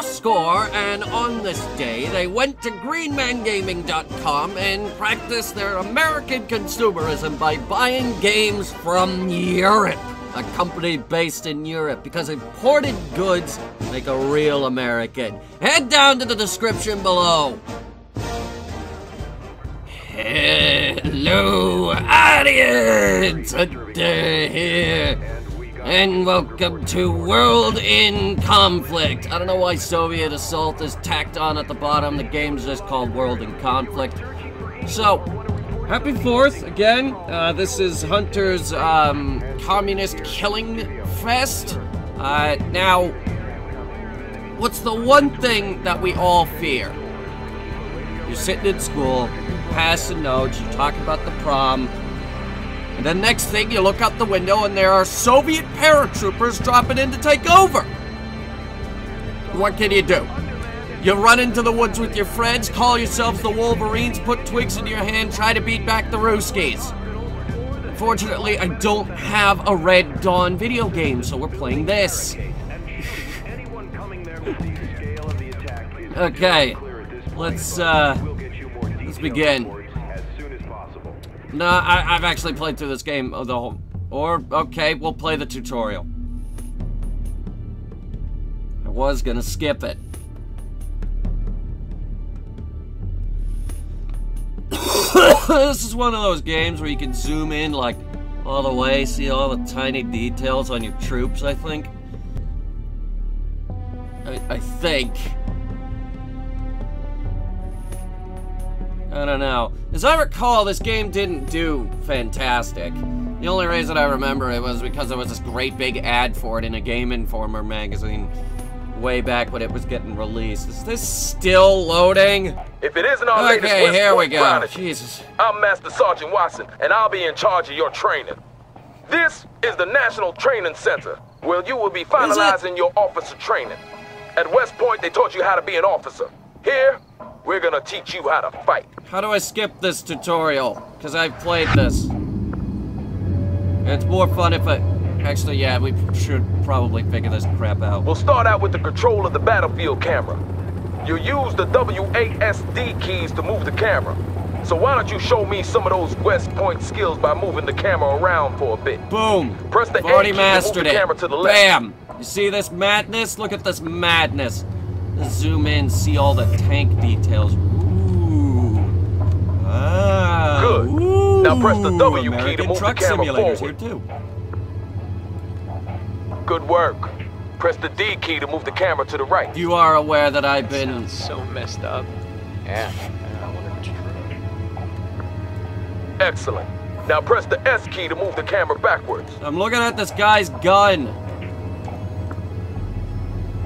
score, and on this day, they went to greenmangaming.com and practiced their American consumerism by buying games from Europe. A company based in Europe, because imported goods make a real American. Head down to the description below. Hello, audience! Here. And welcome to World in Conflict. I don't know why Soviet Assault is tacked on at the bottom. The game's just called World in Conflict. So, happy 4th again. This is Hunter's Communist Killing Fest. Now, what's the one thing that we all fear? You're sitting in school, passing notes, you're talking about the prom, and the next thing you look out the window and there are Soviet paratroopers dropping in to take over. What can you do? You run into the woods with your friends, call yourselves the Wolverines, put twigs in your hand, try to beat back the Ruskies. Unfortunately, I don't have a Red Dawn video game, so we're playing this. Okay, let's begin. No, I've actually played through this game the whole... okay, we'll play the tutorial. I was gonna skip it. This is one of those games where you can zoom in, like, all the way, see all the tiny details on your troops, I think. I think. I don't know. As I recall, this game didn't do fantastic. The only reason I remember it was because there was this great big ad for it in a Game Informer magazine way back when it was getting released. Is this still loading? If it isn't our latest okay, here we go. Prodigy, Jesus. I'm Master Sergeant Watson, and I'll be in charge of your training. This is the National Training Center, where you will be finalizing your officer training. At West Point, they taught you how to be an officer. Here, we're gonna teach you how to fight. How do I skip this tutorial? Because I've played this. It's more fun if I... Actually, yeah, we should probably figure this crap out. We'll start out with the control of the battlefield camera. You use the WASD keys to move the camera. So why don't you show me some of those West Point skills by moving the camera around for a bit? Boom! Press the I've already A key to mastered move the it. camera to the left. Bam! You see this madness? Look at this madness. Let's zoom in, see all the tank details. Ooh. Ah. Good. Ooh. Now press the W American key to move the truck camera simulators forward. here too. Good work. Press the D key to move the camera to the right. You are aware that I've been... Sounds so messed up. Yeah, I wonder if it's true. Excellent. Now press the S key to move the camera backwards. I'm looking at this guy's gun.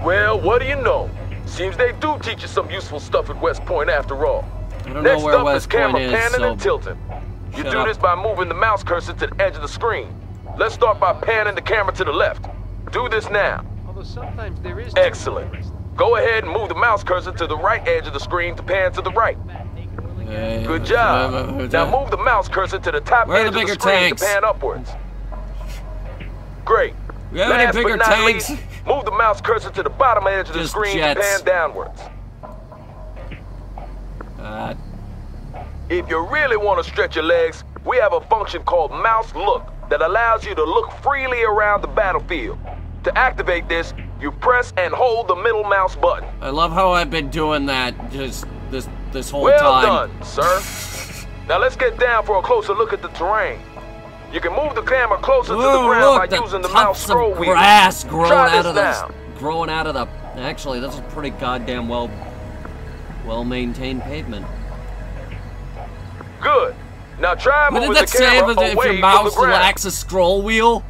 Well, what do you know? Seems they do teach you some useful stuff at West Point after all. I don't Next know where up West is camera Point is, panning so... and tilting. You Shut do up. this by moving the mouse cursor to the edge of the screen. Let's start by panning the camera to the left. Do this now. Although sometimes there is... Excellent. Go ahead and move the mouse cursor to the right edge of the screen to pan to the right. Good job. Now move the mouse cursor to the top Where are edge the of the bigger screen tanks? to pan upwards. Great. We have any Last bigger but not tanks? least, move the mouse cursor to the bottom edge of the Just screen jets. to pan downwards. If you really want to stretch your legs, we have a function called Mouse Look that allows you to look freely around the battlefield. To activate this, you press and hold the middle mouse button. I love how I've been doing that just this whole Well time. done, sir. Now let's get down for a closer look at the terrain. You can move the camera closer to the Whoa, ground look, by using the mouse tufts scroll of wheel. grass growing Try out this of this, now. growing out of the. Actually, this is pretty goddamn well-maintained pavement. Good. Now try What did moving that the say? camera If away your from the mouse ground. lacks a scroll wheel,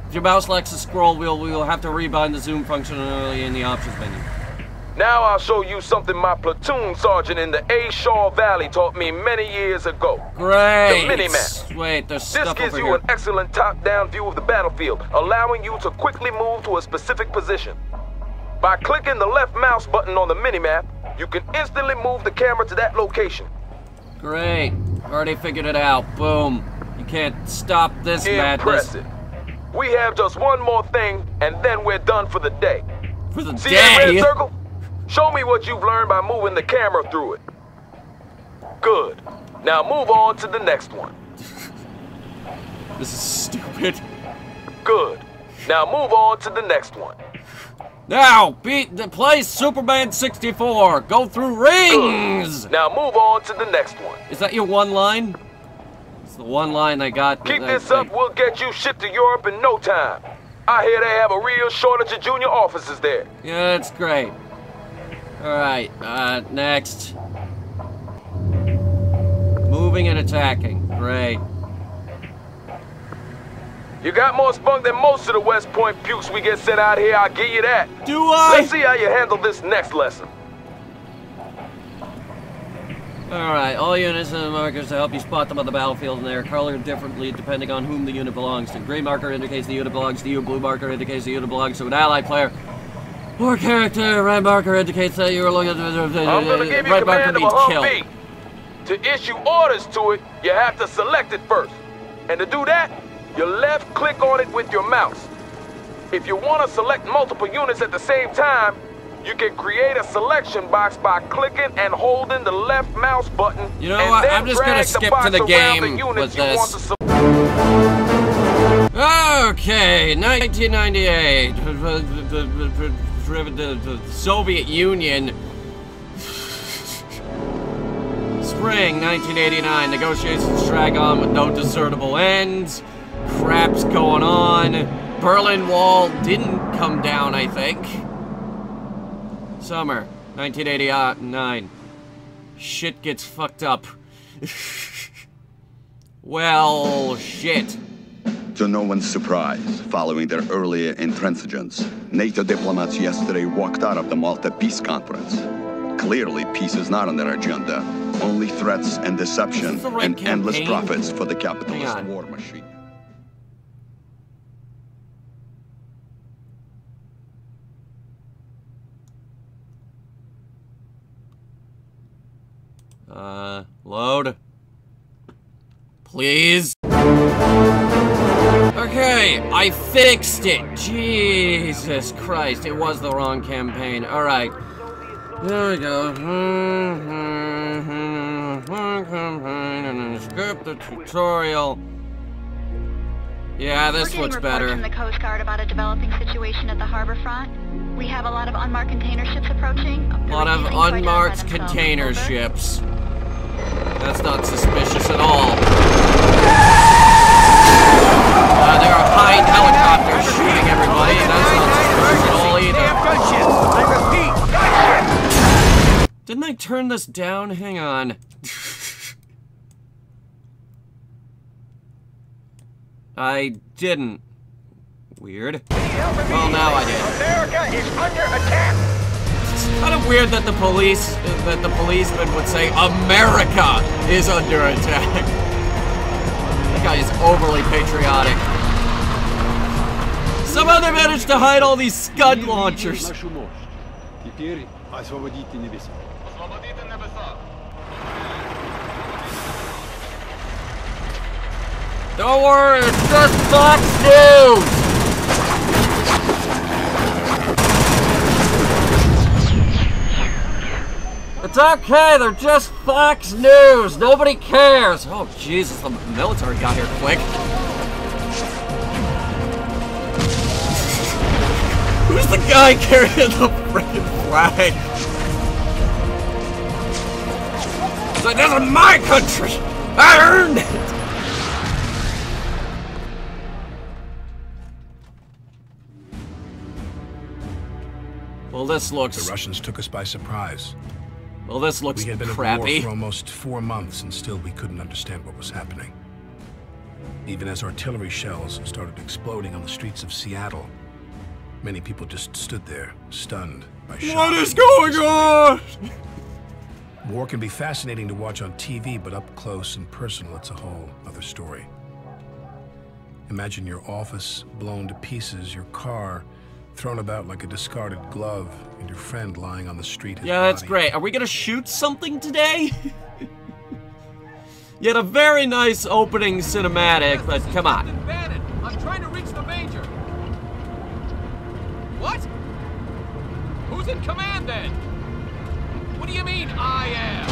if your mouse lacks a scroll wheel, we will have to rebind the zoom function early in the options menu. Now I'll show you something my platoon sergeant in the A. Shaw Valley taught me many years ago. Great. The mini-map. Wait, there's This stuff gives over you here. an excellent top-down view of the battlefield, allowing you to quickly move to a specific position. By clicking the left mouse button on the minimap, you can instantly move the camera to that location. Great. Already figured it out. Boom. You can't stop this madness. Impressive. We have just one more thing, and then we're done for the day. For the See that red day. circle? Show me what you've learned by moving the camera through it. Good. Now move on to the next one. This is stupid. Good. Now move on to the next one. Now, play Superman 64. Go through rings. Good. Now move on to the next one. Is that your one line? It's the one line I got. Keep this up, we'll get you shipped to Europe in no time. I hear they have a real shortage of junior officers there. Yeah, that's great. Alright, next. Moving and attacking. Great. You got more spunk than most of the West Point pukes we get sent out here, I'll give you that. Do I? Let's see how you handle this next lesson. Alright, all units and markers to help you spot them on the battlefield, and they are colored differently depending on whom the unit belongs to. Green marker indicates the unit belongs to you, blue marker indicates the unit belongs to an allied player or character, red marker indicates that you are looking at I'm gonna give you red marker command of a means kill. Humvee. To issue orders to it, you have to select it first. And to do that, you left click on it with your mouse. If you want to select multiple units at the same time, you can create a selection box by clicking and holding the left mouse button. You know what? I'm just gonna skip to the game with this. Okay, 1998. The Soviet Union. Spring 1989. Negotiations drag on with no discernible ends. Crap's going on. Berlin Wall didn't come down, I think. Summer 1989. Shit gets fucked up. Well, shit. To no one's surprise, following their earlier intransigence, NATO diplomats yesterday walked out of the Malta Peace Conference. Clearly, peace is not on their agenda. Only threats and deception and endless profits for the capitalist war machine. Load. Please. Okay, I fixed it. Jesus Christ, it was the wrong campaign. Alright. There we go. Script the tutorial. Yeah, this looks better. We're getting reports from the Coast Guard about a developing situation at the harbor front. We have a lot of unmarked container ships approaching. A lot of unmarked container ships. That's not suspicious at all. There are Hind helicopters shooting everybody. That's not suspicious at all either. Didn't I turn this down? Hang on. I didn't. Weird. Well, now I did. America is under attack. It's kind of weird that the policeman would say America is under attack. That guy is overly patriotic. Somehow they managed to hide all these Scud launchers. Don't worry, it's just Fox News! It's okay, they're just Fox News. Nobody cares. Oh, Jesus, the military got here quick. Who's the guy carrying the frickin' flag? It's like, this is my country! I earned it! Well, this looks... The Russians took us by surprise. Well, this looks We had been crappy. at war for almost 4 months, and still we couldn't understand what was happening. Even as artillery shells started exploding on the streets of Seattle, many people just stood there, stunned by shock. What is going on? War can be fascinating to watch on TV, but up close and personal, it's a whole other story. Imagine your office blown to pieces, your car thrown about like a discarded glove, and your friend lying on the street. Yeah, that's great. Are we gonna shoot something today? You had a very nice opening cinematic, but come on. I'm trying to reach the Major. What? Who's in command then? What do you mean, I am?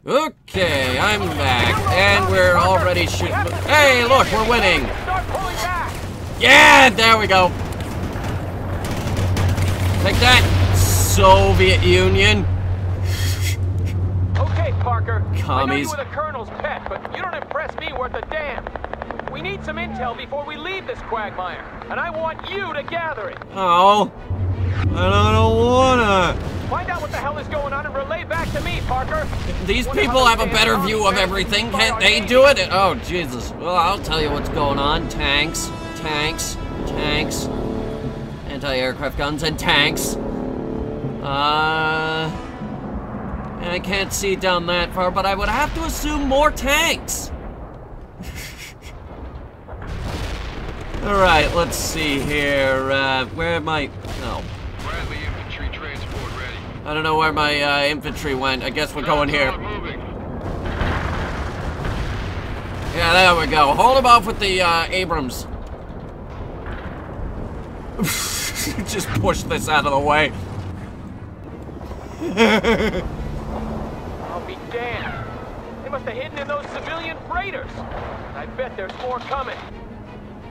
Okay, I'm back, and we're already shooting. Hey, look, we're winning. Yeah, there we go. Take that, Soviet Union. Okay, Parker. Commies. I know you were the Colonel's pet, but you don't impress me worth a damn. We need some intel before we leave this quagmire, and I want you to gather it. Oh, I don't wanna. Find out what the hell is going on and relay back to me, Parker. These people have a better view of everything. Can't they do it? Oh, Jesus. Well, I'll tell you what's going on. Tanks, tanks, tanks. Anti-aircraft guns and tanks. And I can't see down that far, but I would have to assume more tanks. Alright, let's see here. Where am I? Oh. Bradley infantry transport ready. I don't know where my infantry went. I guess we're going here. Yeah, there we go. Hold them off with the Abrams. Just push this out of the way. I'll be damned. They must have hidden in those civilian freighters. I bet there's more coming.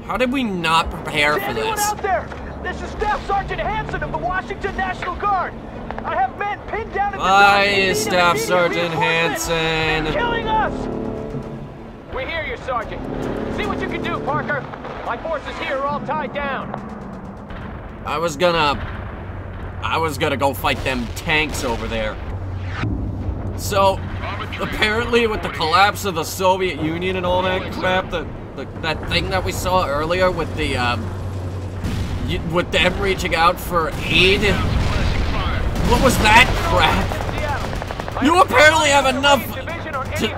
How did we not prepare for Anyone this? out there? This is Staff Sergeant Hanson of the Washington National Guard. I have men pinned down at the Why dock and is need Staff immediate Sergeant reinforcements. Hanson? They're killing us! We hear you, Sergeant. See what you can do, Parker. My forces here are all tied down. I was gonna go fight them tanks over there. So, apparently with the collapse of the Soviet Union and all that crap, that thing that we saw earlier with the, with them reaching out for aid, what was that crap? You apparently have enough to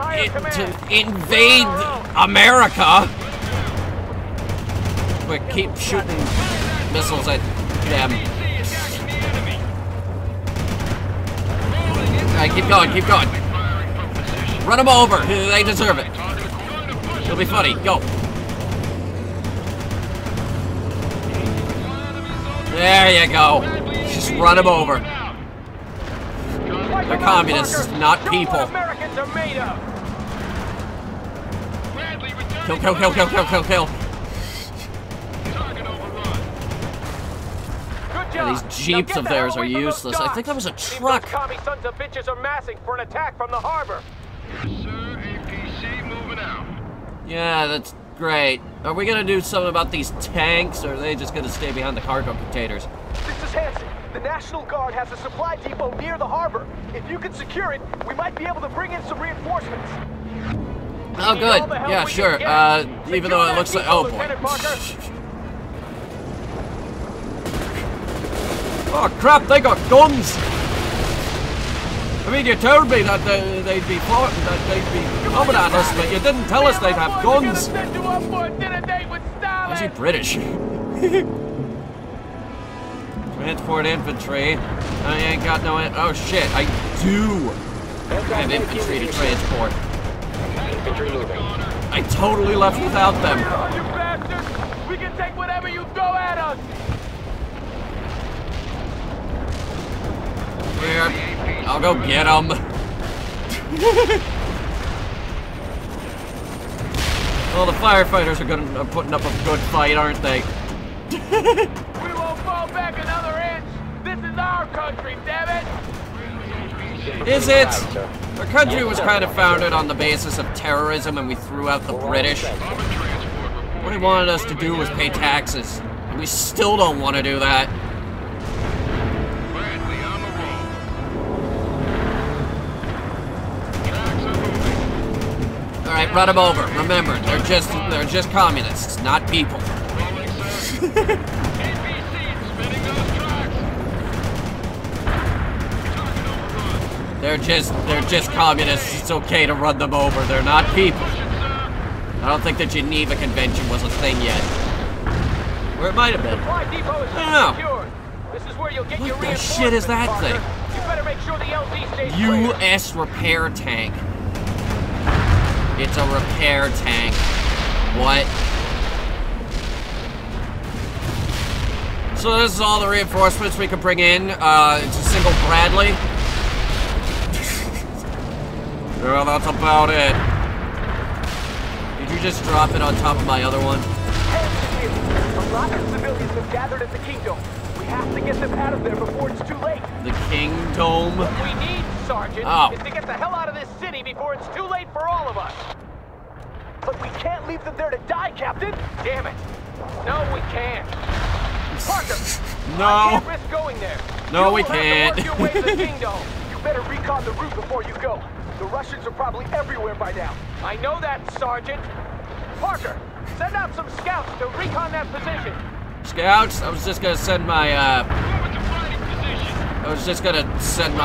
invade America. We keep shooting missiles at them. Alright, keep going, keep going. Run them over. They deserve it. It'll be funny. Go. There you go. Just run them over. They're communists, not people. Kill, kill, kill, kill, kill, kill, kill. Yeah, these jeeps of theirs are useless. I think that was a truck. These commie sons of bitches are massing for an attack from the harbor. Yes, sir. APC moving out. Yeah, that's great. Are we gonna do something about these tanks, or are they just gonna stay behind the cargo containers? This is Hanson. The National Guard has a supply depot near the harbor. If you can secure it, we might be able to bring in some reinforcements. Oh, good. Yeah, sure. Even though it looks like... Oh, boy. Oh, crap, they got guns! I mean, you told me that they'd be fighting, that they'd be coming at us, but you didn't tell us they'd have guns. Is he British? Transport infantry. I ain't got no... Oh, shit, I do have infantry to transport. I totally left without them. You bastards! We can take whatever you throw at us! Here, I'll go get them. Well, the firefighters are putting up a good fight, aren't they? We won't fall back another inch! This is our country, damn it! Is it? Our country was kind of founded on the basis of terrorism, and we threw out the British. What he wanted us to do was pay taxes, and we still don't want to do that. All right, run them over. Remember, they're just communists, not people. They're just communists. It's okay to run them over. They're not people. I don't think the Geneva Convention was a thing yet. Or it might have been. I don't know. What the shit is that thing? U.S. repair tank. It's a repair tank. What? So this is all the reinforcements we can bring in. It's a single Bradley. Well, that's about it. Did you just drop it on top of my other one? A lot of civilians have gathered at the Kingdom. We have to get them out of there before it's too late. The Kingdom? What we need, Sergeant, is to get the hell out of this city before it's too late for all of us. But we can't leave them there to die, Captain. Damn it. No, we can't. Parker, no. I can't risk going there. No, we can't. You will have to work your way to the Kingdom. You better recon the route before you go. The Russians are probably everywhere by now. I know that, Sergeant. Parker, send out some scouts to recon that position. Scouts? I was just gonna send my,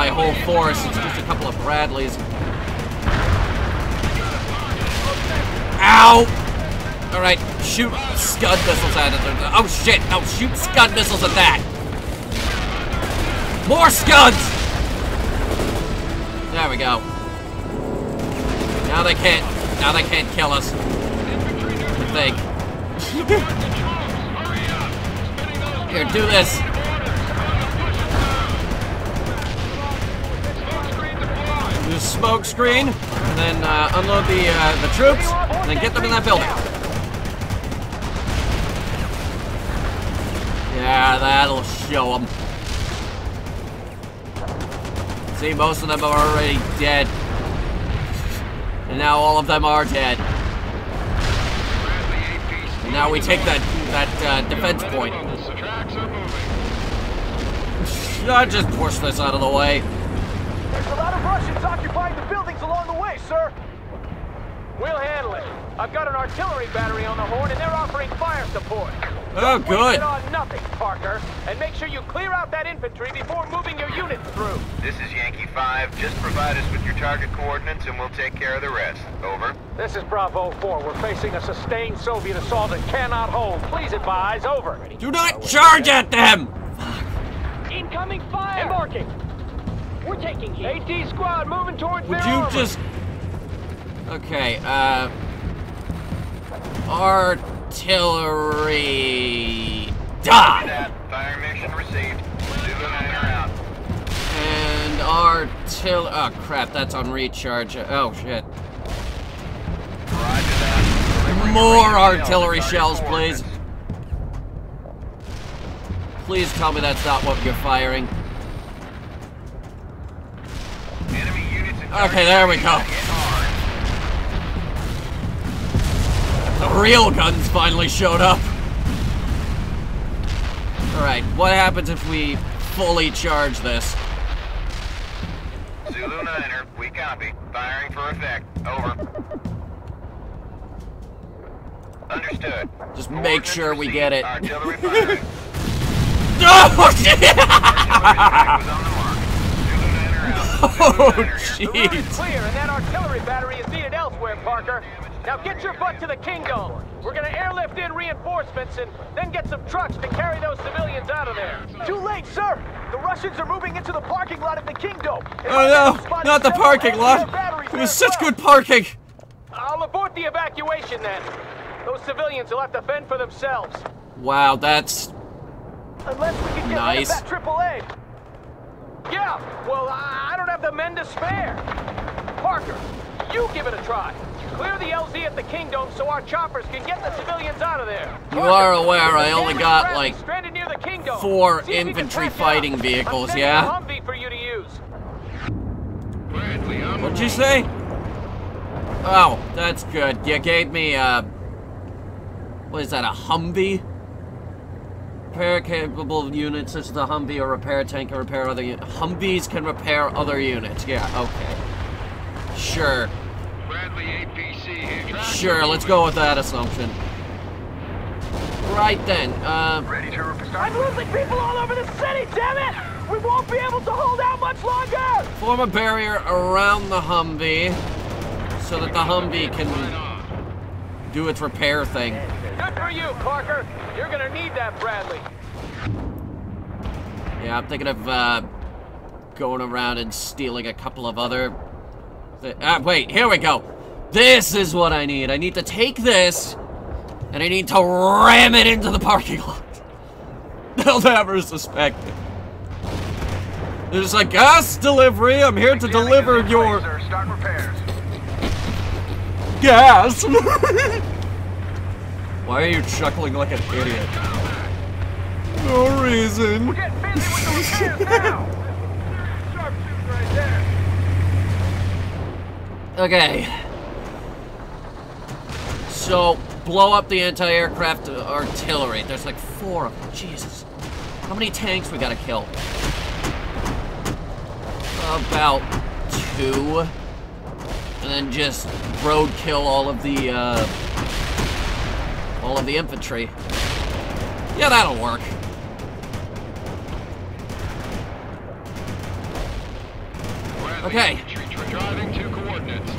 whole force. It's just a couple of Bradleys. Ow! Alright, shoot Scud missiles at it. Oh shit! No, shoot Scud missiles at that! More Scuds! There we go. Now they can't kill us. I think. Here, do this. Do smoke screen, and then unload the troops, and then get them in that building. Yeah, that'll show them. See, most of them are already dead. And now all of them are dead. And now we take that defense point. I just push this out of the way. There's a lot of Russians occupying the buildings along the way, sir. We'll handle it. I've got an artillery battery on the horn, and they're offering fire support. Oh, good. Don't waste it on nothing, Parker. And make sure you clear out that infantry before moving your units through. This is Yankee 5. Just provide us with your target coordinates, and we'll take care of the rest. Over. This is Bravo 4. We're facing a sustained Soviet assault and cannot hold. Please advise. Over. Do not charge at them! Incoming fire! Embarking. We're taking heat. AT squad moving towards Would their you armor. just... Okay, artillery... Die! Fire mission received. Zulu 9 out. And oh crap, that's on recharge. Oh shit. Roger that. More artillery shells, please. Please tell me that's not what you're firing. Enemy units in Okay, there we go. The real guns finally showed up. Alright, what happens if we fully charge this? Zulu 9er, we copy. Firing for effect. Over. Understood. Just make sure we get it. Artillery firing. Oh, shit! Oh, The route is jeez. clear, and that artillery battery is needed elsewhere, Parker. Now get your butt to the Kingdom. We're gonna airlift in reinforcements and then get some trucks to carry those civilians out of there. Too late, sir. The Russians are moving into the parking lot at the Kingdom. Oh no, not the parking lot. It was such good parking. I'll abort the evacuation then. Those civilians will have to fend for themselves. Wow, that's Unless we can get nice. rid of that AAA. Yeah, well, I don't have the men to spare. Parker, you give it a try. Clear the LZ at the Kingdom so our choppers can get the civilians out of there. You are aware I only got like stranded near the Kingdom. 4 See if you can infantry track it fighting out. vehicles, I'm yeah? sending a Humvee for you to use. What'd you say? Oh, that's good. You gave me what is that, a Humvee? Repair-capable units such as the Humvee or repair tank can repair other units. Humvees can repair other units. Yeah, okay. Sure. Sure, let's go with that assumption. Right then, Ready to I'm losing people all over the city, damn it! We won't be able to hold out much longer! form a barrier around the Humvee so that the Humvee can do its repair thing. Good for you, Parker. You're gonna need that, Bradley. Yeah, I'm thinking of going around and stealing a couple of other... wait, here we go. This is what I need. I need to take this, and I need to ram it into the parking lot. They'll never suspect it. There's a gas delivery. I'm here to deliver your Start repairs. gas. Why are you chuckling like an idiot? No reason. We're getting busy with the repairs now. Sharpshooter right there. Okay. So, blow up the anti-aircraft artillery. There's like 4 of them. Jesus. How many tanks we gotta kill? About 2. And then just roadkill all of the infantry. Yeah, that'll work. Okay. Driving to coordinates.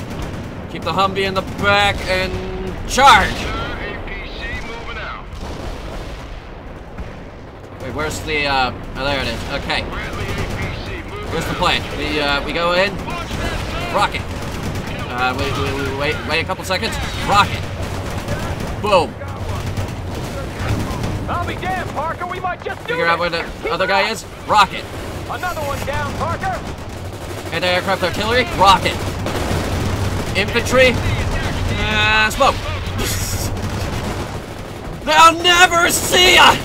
Keep the Humvee in the back and charge! APC moving out. Wait, where's the, oh, there it is. Okay. Bradley APC moving Here's the plan. We go in. Rocket. Wait a couple seconds. Rocket. Boom. I'll be damned, Parker. We might just do Figure out where the other guy is. Rocket. Another one down, Parker. Anti-aircraft artillery. Rocket. Infantry. Smoke. They'll never see us.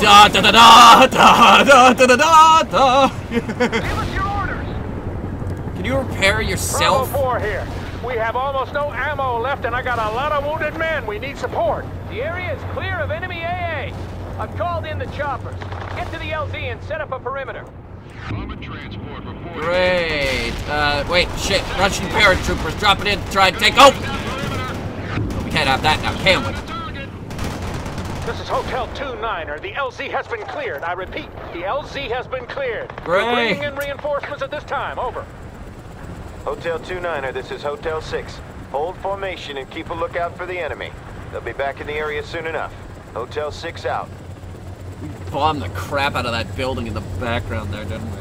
Da da da da da da da da da. Give us your orders. Can you repair yourself? Bravo 4 here. We have almost no ammo left, and I got a lot of wounded men. We need support. The area is clear of enemy AA. I've called in the choppers. Get to the LZ and set up a perimeter. Transport report. Great. Wait, shit. Russian paratroopers dropping in to try and take over. Oh, we can't have that now, can we? This is Hotel 2-9er. The LZ has been cleared. I repeat, the LZ has been cleared. Great. We're bringing in reinforcements at this time. Over. Hotel 2-9er, this is Hotel 6. Hold formation and keep a lookout for the enemy. They'll be back in the area soon enough. Hotel 6 out. We bombed the crap out of that building in the background there, didn't we?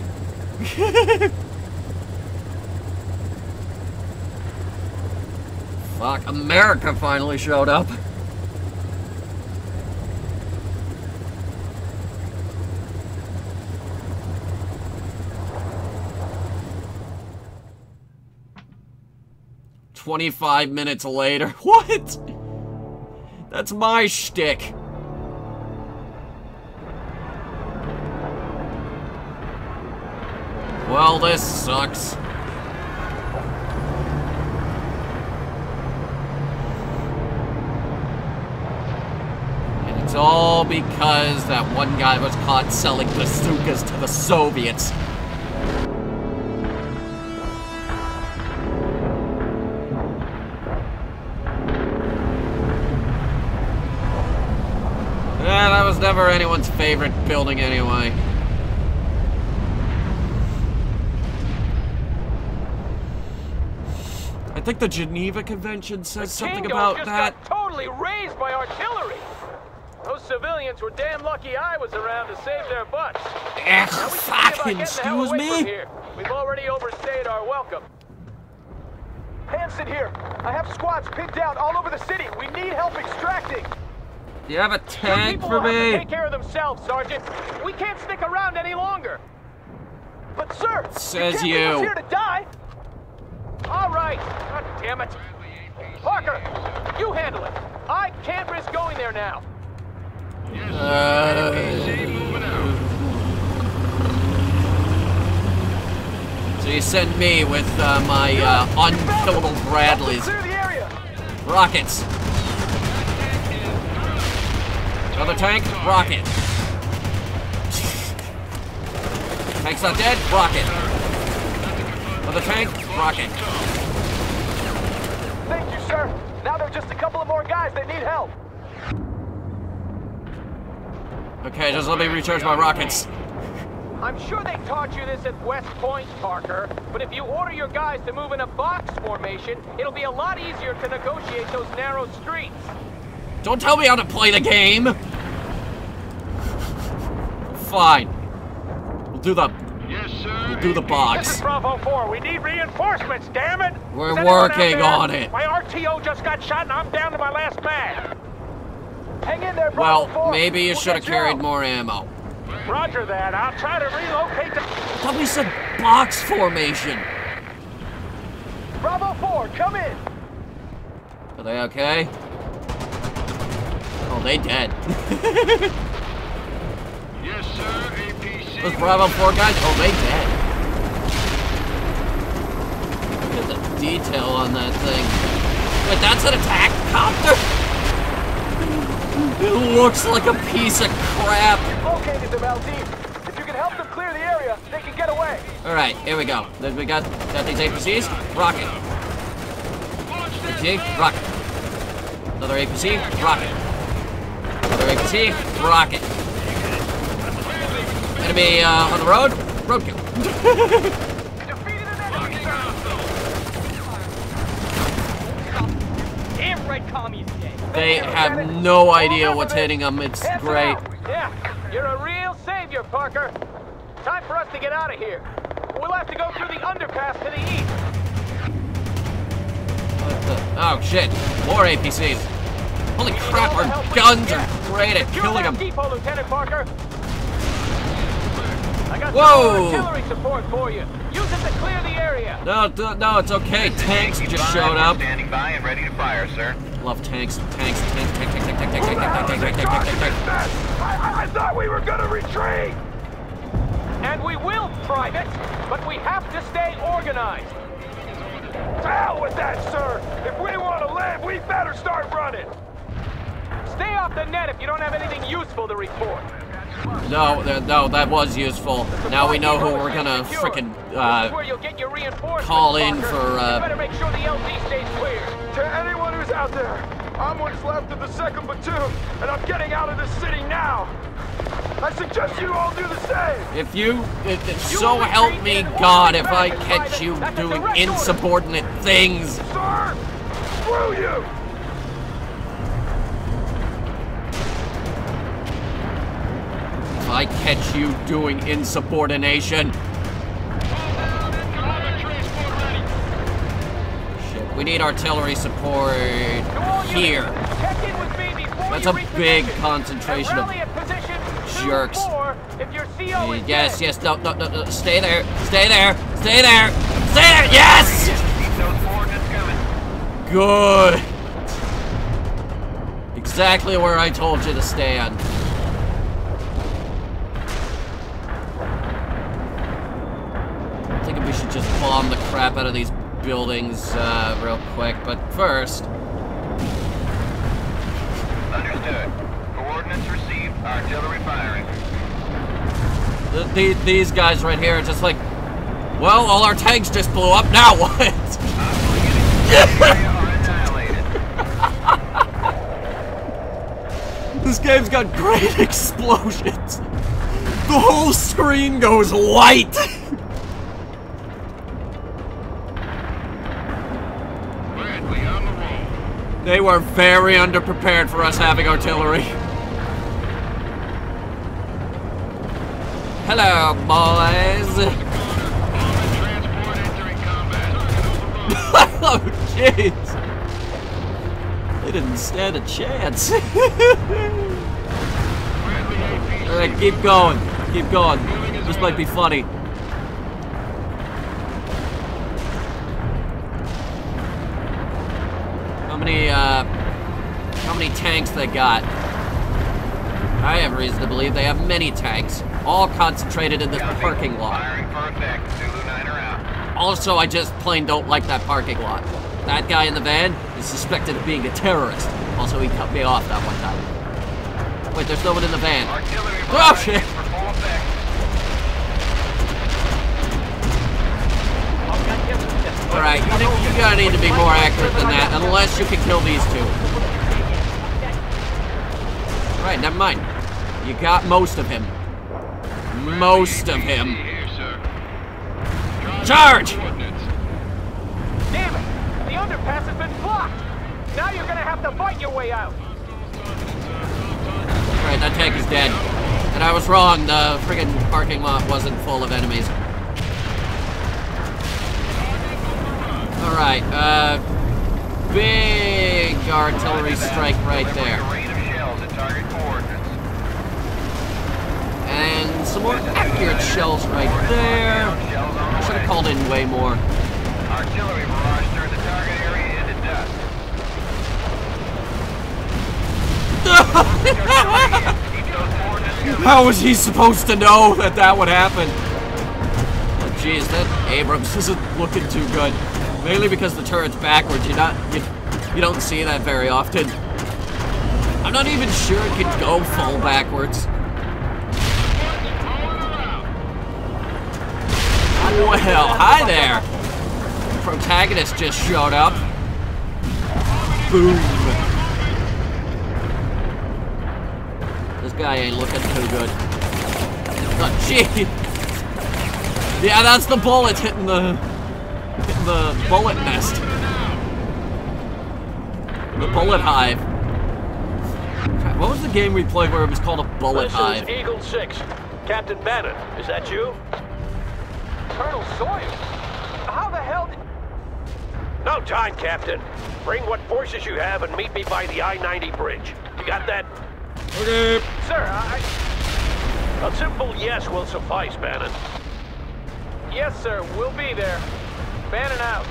Fuck, America finally showed up. "25 minutes later." What? That's my shtick. Well, this sucks. And it's all because that one guy was caught selling bazookas to the Soviets. Yeah, that was never anyone's favorite building anyway. I think the Geneva Convention says something about that. Got totally razed by artillery. Those civilians were damn lucky I was around to save their butts. Fucking excuse me? We've already overstayed our welcome. Hanson here. I have squads picked out all over the city. We need help extracting. Do you have a tank people for will have to me? take care of themselves, Sergeant. We can't stick around any longer. But sir, Says you can't leave us you. here to die. All right. God damn it. Parker, you handle it. I can't risk going there now. So you send me with my unkillable Bradleys. Clear the area. Rockets. Another tank? Rocket. Tank's not dead? Rocket. Another tank? Rocket. Thank you, sir. Now there are just a couple of more guys that need help. Okay, just let me recharge my rockets. I'm sure they taught you this at West Point, Parker, but if you order your guys to move in a box formation, it'll be a lot easier to negotiate those narrow streets. Don't tell me how to play the game! Fine. We'll do the... Yes, sir. We'll do the box. This is Bravo 4. We need reinforcements, damn it! We're Is anyone working out there? on it. My RTO just got shot and I'm down to my last mag. Hang in there, Bravo Well, 4. maybe you We'll should have get you carried out. more ammo. Roger that. I'll try to relocate the... I thought we said box formation. Bravo 4, come in. Are they okay? Oh, they dead. Yes, sir. APC. Those Bravo 4 guys? Oh, they dead. Look at the detail on that thing. Wait, that's an attack copter? It looks like a piece of crap. Located them, LT. If you can help them clear the area, they can get away. Alright, here we go. Then we got these APCs. Rocket. APC, rocket. Another APC, rocket. Another APC, rocket. Enemy on the road. Roadkill. Defeated an enemy, sir. Damn right commies gay. They have no idea what's hitting them. It's Hands great. up. Yeah, you're a real savior, Parker. Time for us to get out of here. We'll have to go through the underpass to the east. What the? Oh shit! More APCs. Holy crap! Our guns are great at killing them. Depot, Lieutenant Parker. I got Whoa! some artillery support for you. Use it to clear the area. No, no, it's okay. Tanks just showed up. Standing by and ready to fire, sir. Love tanks. Tanks. I thought we were gonna retreat! And we will, Private, but we have to stay organized. To hell with that, sir! If we want to live, we better start running! Stay off the net if you don't have anything useful to report. No, that was useful. Now we know who we're gonna frickin' call in for. Better make sure the LZ stays clear. To anyone who's out there, I'm what's left of the 2nd Platoon, and I'm getting out of this city now! I suggest you all do the same! If so help me God, if I catch you doing insubordinate things. Sir! Screw you! If I catch you doing insubordination. Shit, we need artillery support here. That's a big concentration of jerks. Yes, no, stay there, yes! Good. Exactly where I told you to stand. I'm thinking we should just bomb the crap out of these buildings real quick, but first. Understood. Coordinates received. Artillery firing. These guys right here are just like, well, all our tanks just blew up. Now what? This game's got great explosions. The whole screen goes white. Bradley on the roll. They were very underprepared for us having artillery. Hello, boys. Transport entering combat. Oh, jeez. They didn't stand a chance. Alright, keep going. Keep going. This might be funny. How many tanks they got? I have reason to believe they have many tanks, all concentrated in this parking lot. Also, I just plain don't like that parking lot. That guy in the van is suspected of being a terrorist. Also, he cut me off that one time. Wait, there's no one in the van. Oh, shit! Alright, you gotta need to be more accurate than that, unless you can kill these two. Alright, never mind. You got most of him. Most of him. Charge! Damn it! The underpass has been blocked! Now you're gonna have to fight your way out! Alright, that tank is dead. And I was wrong, the friggin' parking lot wasn't full of enemies. Alright, big artillery strike right there. And some more accurate shells right there. I should have called in way more. Artillery barrage turned the target area into dust. How was he supposed to know that that would happen? Oh, jeez, that Abrams isn't looking too good. Mainly because the turret's backwards. You don't see that very often. I'm not even sure it can go full backwards. Well, hi there. Protagonist just showed up. Boom. This guy ain't looking too good. Oh, gee. Yeah, that's the bullet hitting the bullet nest. The bullet hive. What was the game we played where it was called a bullet hive? This is Eagle 6. Captain Bannon, is that you? Colonel Sawyer? How the hell did... No time, Captain. Bring what forces you have and meet me by the I-90 bridge. You got that? Okay. Sir, a simple yes will suffice, Bannon. Yes, sir. We'll be there. Bannon out.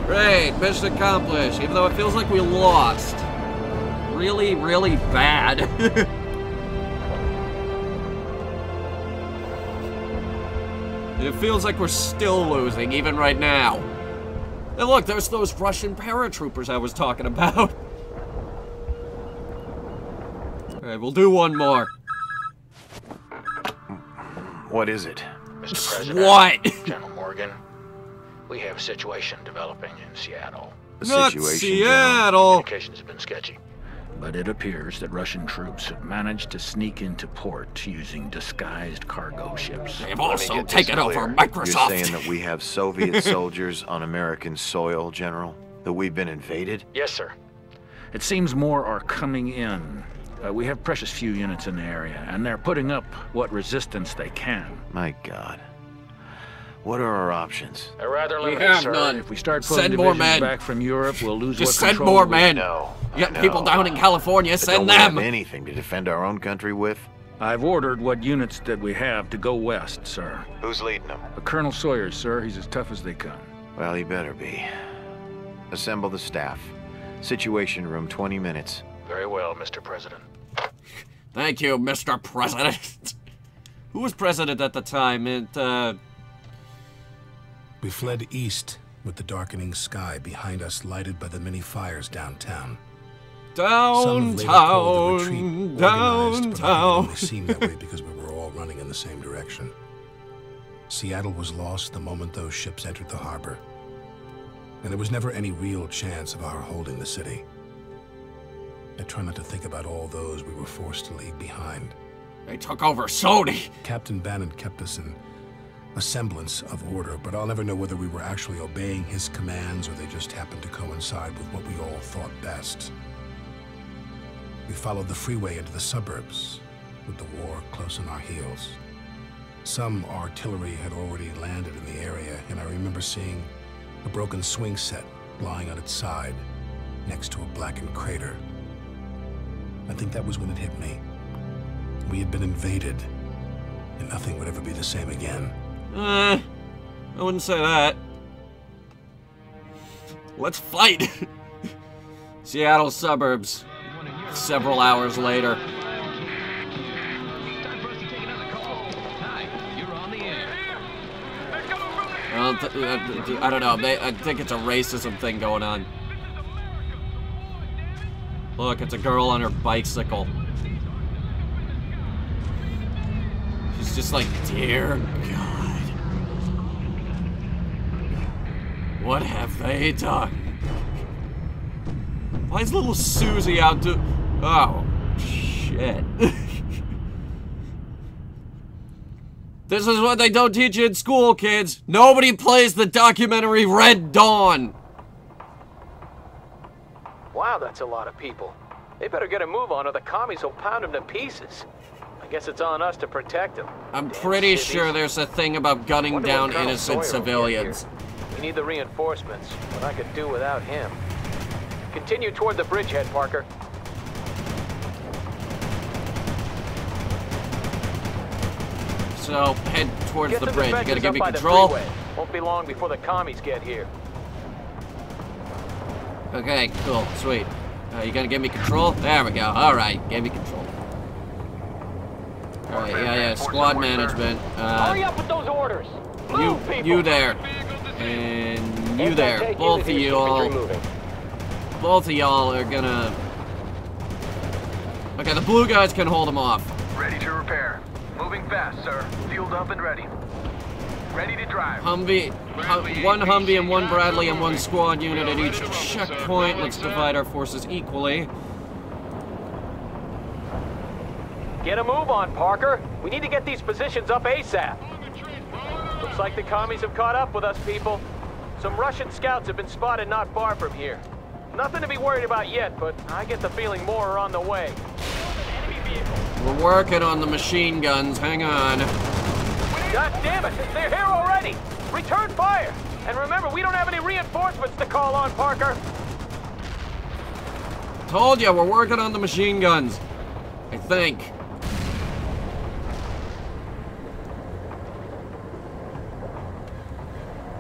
Great. Mission accomplished. Even though it feels like we lost. Really, really bad. It feels like we're still losing, even right now. And look, there's those Russian paratroopers I was talking about. Alright, we'll do one more. What is it? Mr. President, What? General Morgan, we have a situation developing in Seattle. Not Seattle. Communications have been sketchy. But it appears that Russian troops have managed to sneak into port using disguised cargo ships. They've also taken over Microsoft. You're saying that we have Soviet soldiers on American soil, General? That we've been invaded? Yes, sir. It seems more are coming in. We have precious few units in the area, and they're putting up what resistance they can. My God. What are our options? They're rather limited, have sir. none. If we start pulling Send more divisions men. back from Europe, we'll lose Just what send control more we men. No. You got people down in California, But send don't we have them. anything to defend our own country with? I've ordered what units that we have to go west, sir. Who's leading them? Colonel Sawyer, sir. He's as tough as they come. Well, he better be. Assemble the staff. Situation room, 20 minutes. Very well, Mr. President. Thank you, Mr. President. Who was president at the time? We fled east with the darkening sky behind us lighted by the many fires downtown. Some have later called the retreat organized, but I think it only seemed that way because we were all running in the same direction. Seattle was lost the moment those ships entered the harbor, and there was never any real chance of our holding the city. I try not to think about all those we were forced to leave behind. They took over Sony. Captain Bannon kept us in a semblance of order, but I'll never know whether we were actually obeying his commands or they just happened to coincide with what we all thought best. We followed the freeway into the suburbs, with the war close on our heels. Some artillery had already landed in the area, and I remember seeing a broken swing set lying on its side, next to a blackened crater. I think that was when it hit me. We had been invaded, and nothing would ever be the same again. I wouldn't say that. Let's fight! Seattle suburbs. Several hours later. I don't know. I think it's a racism thing going on. Look, it's a girl on her bicycle. She's just like, dear God. What have they done? Why is little Susie out to... Oh, shit. This is what they don't teach you in school, kids. Nobody plays the documentary Red Dawn. Wow, that's a lot of people. They better get a move on or the commies will pound them to pieces. I guess it's on us to protect them. I'm pretty sure there's a thing about gunning Wonder down what Colonel innocent Sawyer will get civilians. here. We need the reinforcements, but I could do without him. Continue toward the bridgehead, Parker. So, head towards Get the to bridge. You defenses gotta give up me by the control. freeway. Won't be long before the commies get here. Okay, cool, sweet. You gonna give me control? There we go. Alright, gave me control. Alright, yeah, squad management. Hurry up with those orders! Move, people! You there. And you there. Both of you all. Both of y'all are gonna... Okay, the blue guys can hold them off. Ready to repair. Moving fast, sir. Fueled up and ready. Ready to drive. Humvee, one Humvee and one Bradley and one squad unit at each checkpoint. Let's divide our forces equally. Get a move on, Parker. We need to get these positions up ASAP. Looks like the commies have caught up with us, people. Some Russian scouts have been spotted not far from here. Nothing to be worried about yet, but I get the feeling more are on the way. We're working on the machine guns. Hang on. God damn it! They're here already! Return fire! And remember, we don't have any reinforcements to call on, Parker! Told you, we're working on the machine guns. I think.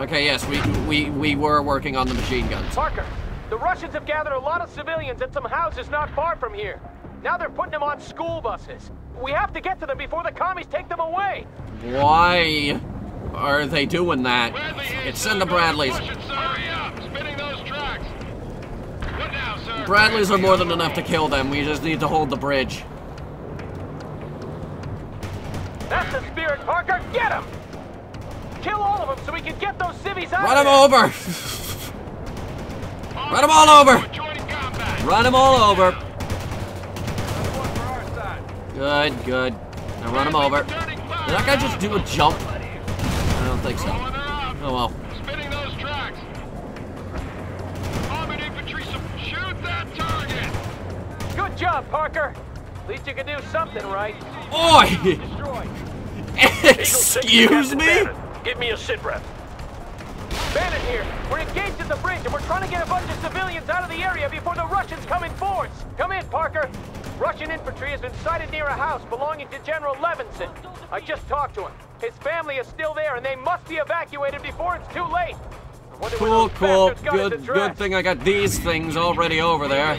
Okay, yes, we were working on the machine guns. Parker, the Russians have gathered a lot of civilians at some houses not far from here. Now they're putting them on school buses. We have to get to them before the commies take them away. Why are they doing that? Send the Bradleys. Bradleys are more than enough to kill them. We just need to hold the bridge. That's the spirit, Parker. Get them! Kill all of them so we can get those civvies out Run of them over! Run them all over! Run them all over! Good, good. Now run them over. Did that guy just do a jump? I don't think so. Oh well. Spinning those tracks. Armored infantry, shoot that target. Good job, Parker. At least you can do something right. Oi! Excuse me? Give me a sit rep. Bannon here. We're engaged at the bridge and we're trying to get a bunch of civilians out of the area before the Russians come in force. Come in, Parker. Russian infantry has been sighted near a house belonging to General Levinson. I just talked to him. His family is still there and they must be evacuated before it's too late. Cool, cool. Good thing I got these things already over there.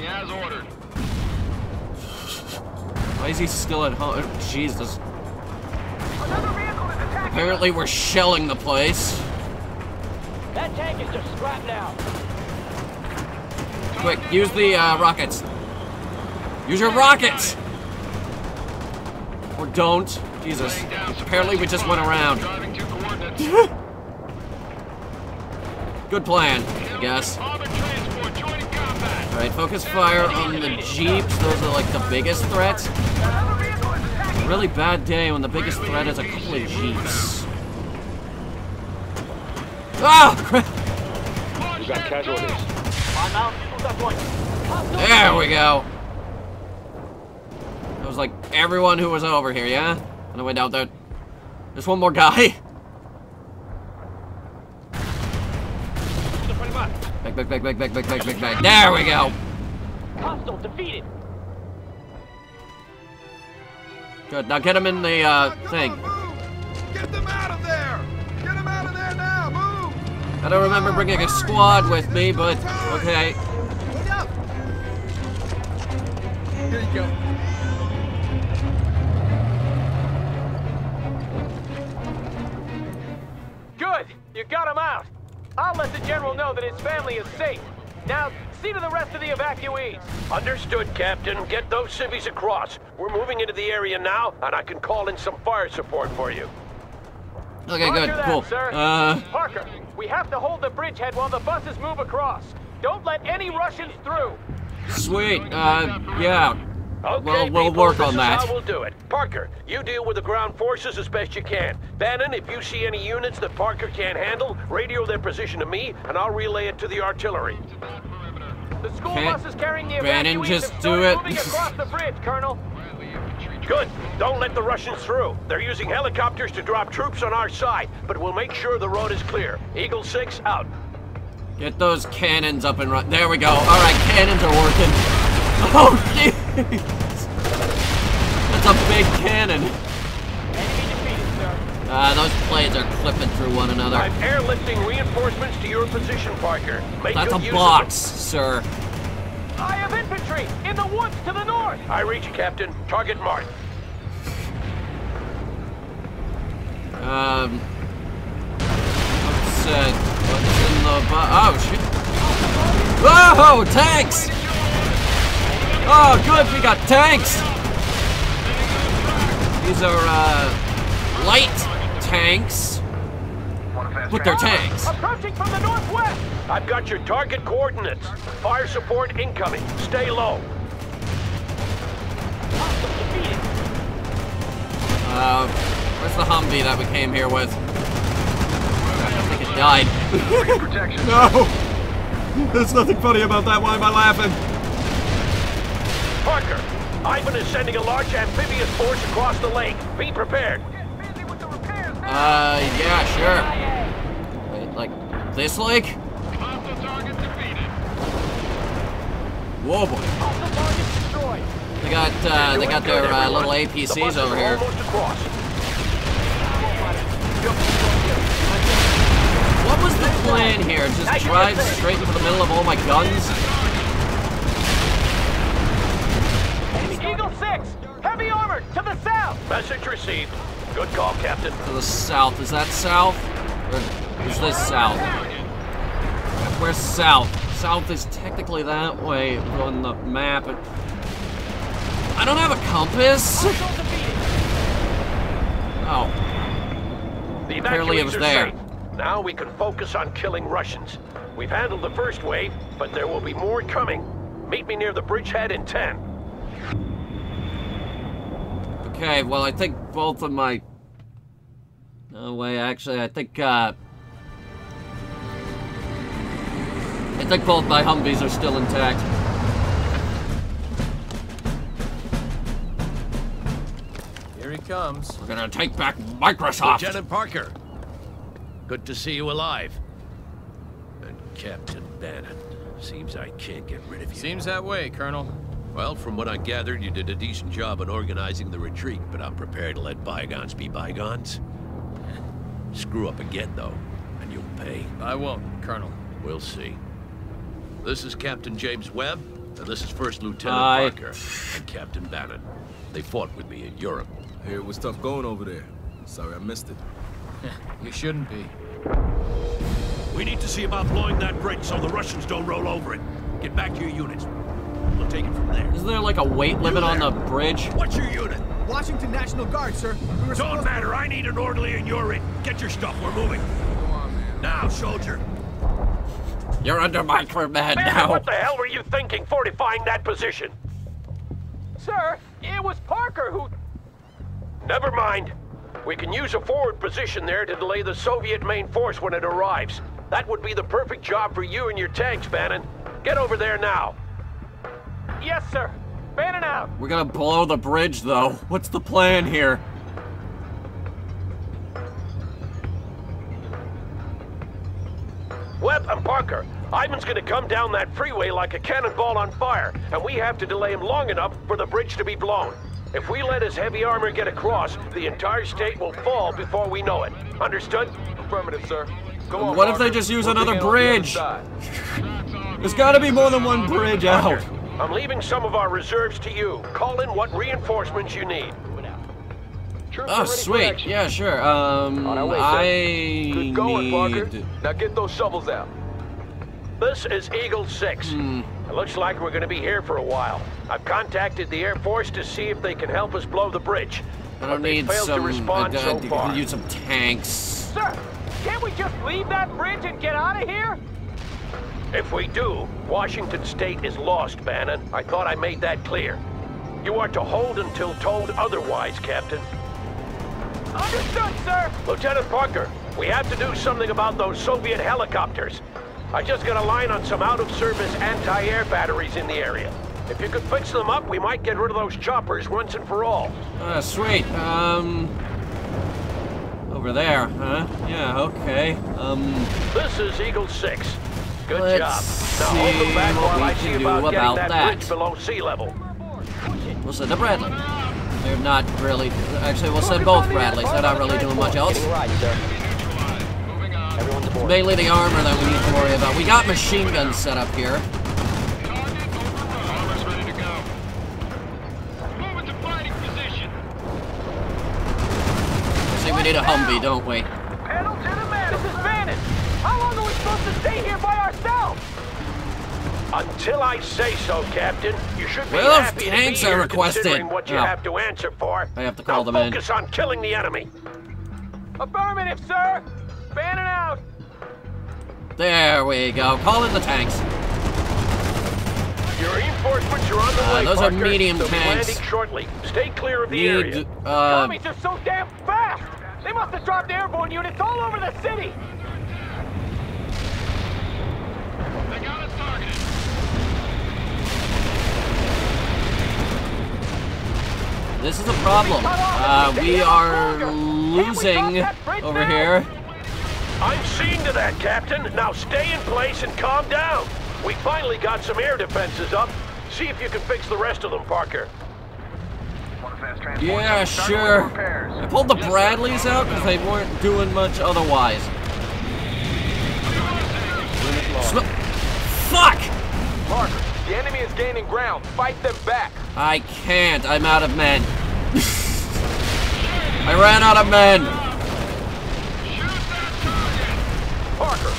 Why is he still at home? Oh, Jesus. Apparently we're shelling the place. That tank is just scrapped now. Quick, use the rockets. Use your rockets! Or don't. Jesus. Apparently we just went around. Good plan, I guess. Alright, focus fire on the jeeps. Those are like the biggest threats. It's a really bad day when the biggest threat is a couple of jeeps. Ah! Crap! You got casualties. There we go. That was like everyone who was over here, yeah? On the way down there. There's one more guy. Back. There we go. Hostile defeated. Good. Now get him in the thing. Get them out of there! Get them out of there now! Move! I don't remember bringing a squad with me, but okay. Here you go. Good! You got him out! I'll let the General know that his family is safe. Now, see to the rest of the evacuees. Understood, Captain. Get those civvies across. We're moving into the area now, and I can call in some fire support for you. Okay, good, cool. Sir. Parker, we have to hold the bridgehead while the buses move across. Don't let any Russians through. Sweet, yeah. Okay, we'll work on that. This is how we'll do it. Parker, you deal with the ground forces as best you can. Bannon, if you see any units that Parker can't handle, radio their position to me, and I'll relay it to the artillery. The school bus is carrying the Bannon, evacuees just and do it. moving across the bridge, Colonel. Good. Don't let the Russians through. They're using helicopters to drop troops on our side, but we'll make sure the road is clear. Eagle 6 out. Get those cannons up and run. There we go. All right, cannons are working. Oh, jeez. That's a big cannon. Enemy defeated, sir. Those planes are clipping through one another. I'm airlifting reinforcements to your position, Parker. Make That's a good use box, of sir. I have infantry in the woods to the north. I reach you, Captain. Target marked. What's in the oh shit. Whoa, tanks! Oh, good, we got tanks! These are, light tanks. But they're tanks. Approaching from the northwest. I've got your target coordinates. Fire support incoming. Stay low. Where's the Humvee that we came here with? I think it died. No! There's nothing funny about that. Why am I laughing? Parker, Ivan is sending a large amphibious force across the lake. Be prepared. Yeah, sure. Wait, like this lake? Whoa, boy. They got their little APCs over here. What was the plan here? Just drive straight into the middle of all my guns? Eagle 6, heavy armor to the south. Message received. Good call, Captain. To the south. Is that south? Or is this south? Where's south? South is technically that way on the map. I don't have a compass. Oh. The Apparently it was there. Safe. Now we can focus on killing Russians. We've handled the first wave, but there will be more coming. Meet me near the bridgehead in 10. Okay, well, I think both of my... No way, actually, I think both my Humvees are still intact. Here he comes. We're gonna take back Microsoft! Lieutenant Parker, good to see you alive. And Captain Bannon, seems I can't get rid of you. Seems that way, Colonel. Well, from what I gathered, you did a decent job in organizing the retreat, but I'm prepared to let bygones be bygones. Screw up again, though, and you'll pay. I won't, Colonel. We'll see. This is Captain James Webb, and this is First Lieutenant Parker and Captain Bannon. They fought with me in Europe. Hey, it was tough going over there. Sorry I missed it. You shouldn't be. We need to see about blowing that bridge so the Russians don't roll over it. Get back to your units. We'll take it from there. Isn't there like a weight limit on the bridge? What's your unit? Washington National Guard, sir. Don't matter. I need an orderly and you're in. Get your stuff. We're moving. Come on, man. Now, soldier. You're under my command Man, now. what the hell were you thinking fortifying that position? Sir, it was Parker who... Never mind. We can use a forward position there to delay the Soviet main force when it arrives. That would be the perfect job for you and your tanks, Bannon. Get over there now. Yes, sir. Bannon out. We're gonna blow the bridge, though. What's the plan here? Webb and Parker, Ivan's gonna come down that freeway like a cannonball on fire, and we have to delay him long enough for the bridge to be blown. If we let his heavy armor get across, the entire state will fall before we know it. Understood? Affirmative, sir. Go on, What if Parker. they just use We'll another take it on the bridge? other There's gotta be more than one bridge out. I'm leaving some of our reserves to you. Call in what reinforcements you need. Oh, sweet. Yeah, sure. Good going, Parker. Now get those shovels out. This is Eagle 6. It looks like we're going to be here for a while. I've contacted the Air Force to see if they can help us blow the bridge. I don't need failed some... to respond so I far. could use some tanks. Sir, can't we just leave that bridge and get out of here? If we do, Washington State is lost, Bannon. I thought I made that clear. You are to hold until told otherwise, Captain. Understood, sir! Lieutenant Parker, we have to do something about those Soviet helicopters. I just got a line on some out-of-service anti-air batteries in the area. If you could fix them up, we might get rid of those choppers once and for all. Sweet. Over there, huh? Yeah, okay. This is Eagle 6. Good Let's job. Now hold them back see what while we I can see do about getting about that that. bridge below sea level. We'll send to Bradley. They're not really... Actually, we'll send both Bradleys. They're not really doing much else. It's mainly the armor that we need to worry about. We got machine guns set up here. Armor's ready to go. Move into fighting position. See, we need a Humvee, don't we? Pedal to the metal. This is Bannon. How long are we supposed to stay here by ourselves? Until I say so, Captain. You should be Well, happy to be tanks are here requested. considering what you Oh. have to answer for. I have to call now them in. focus on killing the enemy. Affirmative, sir. Bannon out. There we go. Call in the tanks. Your reinforcements are on the way, Those are Parker. medium They'll be tanks. landing shortly. Stay clear of the area. Commies are so damn fast. They must have dropped airborne units all over the city. They got us targeted. This is a problem. We are losing over here. I'm seeing to that, Captain. Now stay in place and calm down. We finally got some air defenses up. See if you can fix the rest of them, Parker. Yeah, sure. I pulled the Bradleys out because they weren't doing much otherwise. Fuck! Parker, the enemy is gaining ground. Fight them back. I can't. I'm out of men. I ran out of men. Parker,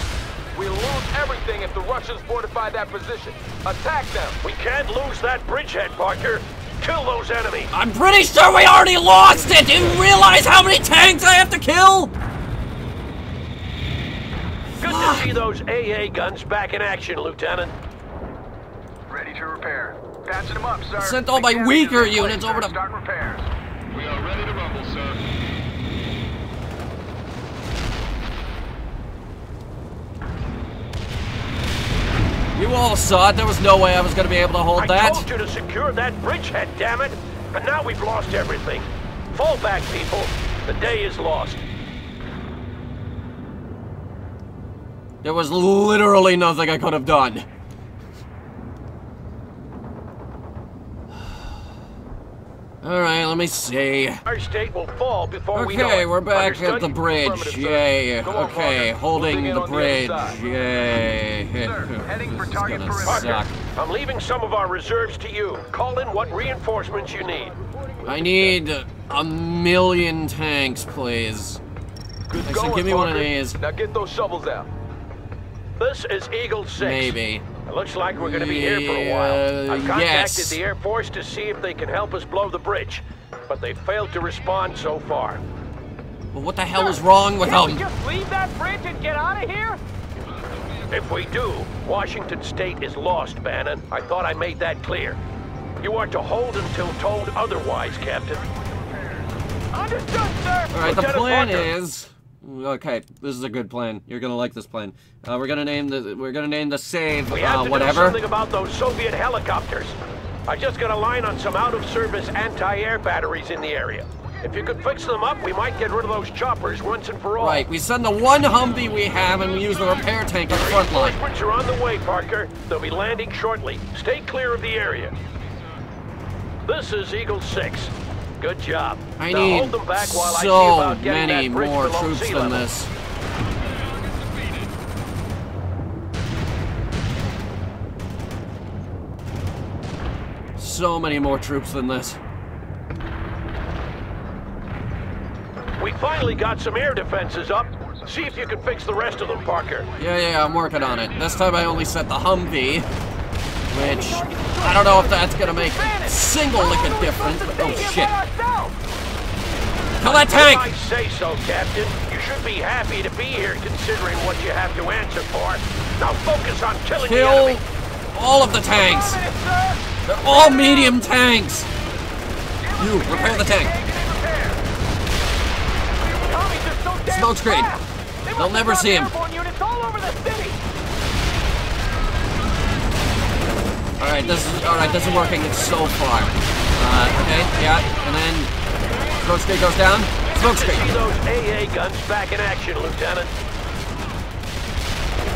we'll lose everything if the Russians fortify that position. Attack them. We can't lose that bridgehead, Parker. Kill those enemies. I'm pretty sure we already lost it. Do you realize how many tanks I have to kill? Good to see those AA guns back in action, Lieutenant. Ready to repair. Patching them up, sir. I sent all my weaker units over to... Start repairs. We are ready to rumble, sir. You all saw it. There was no way I was going to be able to hold that. I told you to secure that bridgehead, damn it. And now we've lost everything. Fall back, people. The day is lost. There was literally nothing I could have done. Alright, let me see. Our state will fall before we know Okay, it. we're back Understood? at the bridge. Yay. Okay, holding the bridge. Yay. Heading for This is target gonna perimeter. suck. I'm leaving some of our reserves to you. Call in what reinforcements you need. I need 1,000,000 tanks, please. Good Actually, going, give me one of Parker. these. Now get those shovels out. This is Eagle 6. Maybe. It looks like we're going to be here for a while. I've contacted yes. the Air Force to see if they can help us blow the bridge, but they failed to respond so far. Well, what the hell is wrong with Can't we them? just leave that bridge and get out of here? If we do, Washington State is lost, Bannon. I thought I made that clear. You are to hold until told otherwise, Captain. Understood, sir. Alright, the Lieutenant plan Parker. is... Okay, this is a good plan. You're gonna like this plan. We're gonna name the save, We have to do whatever. something about those Soviet helicopters. I just got a line on some out-of-service anti-air batteries in the area. If you could fix them up, we might get rid of those choppers once and for all. Right, we send the one Humvee we have and we use the repair tank on the front line. Reinforcements are on the way, Parker. They'll be landing shortly. Stay clear of the area. This is Eagle 6. Good job. I now need hold them back while I see so about getting many that bridge more below troops sea than level. this. So many more troops than this. We finally got some air defenses up. See if you can fix the rest of them, Parker. Yeah, I'm working on it. This time I only set the Humvee, which I don't know if that's gonna make a single lick of difference, but oh shit. Kill that tank! If I say so, Captain. You should be happy to be here considering what you have to answer for. Now focus on killing the Kill enemy. all of the tanks! They're all medium tanks! You, repair the tank. Smoke screen. They'll never see him. Alright, this is working so far. Okay, yeah, and then smoke screen goes down. Smoke screen. See those AA guns back in action, Lieutenant.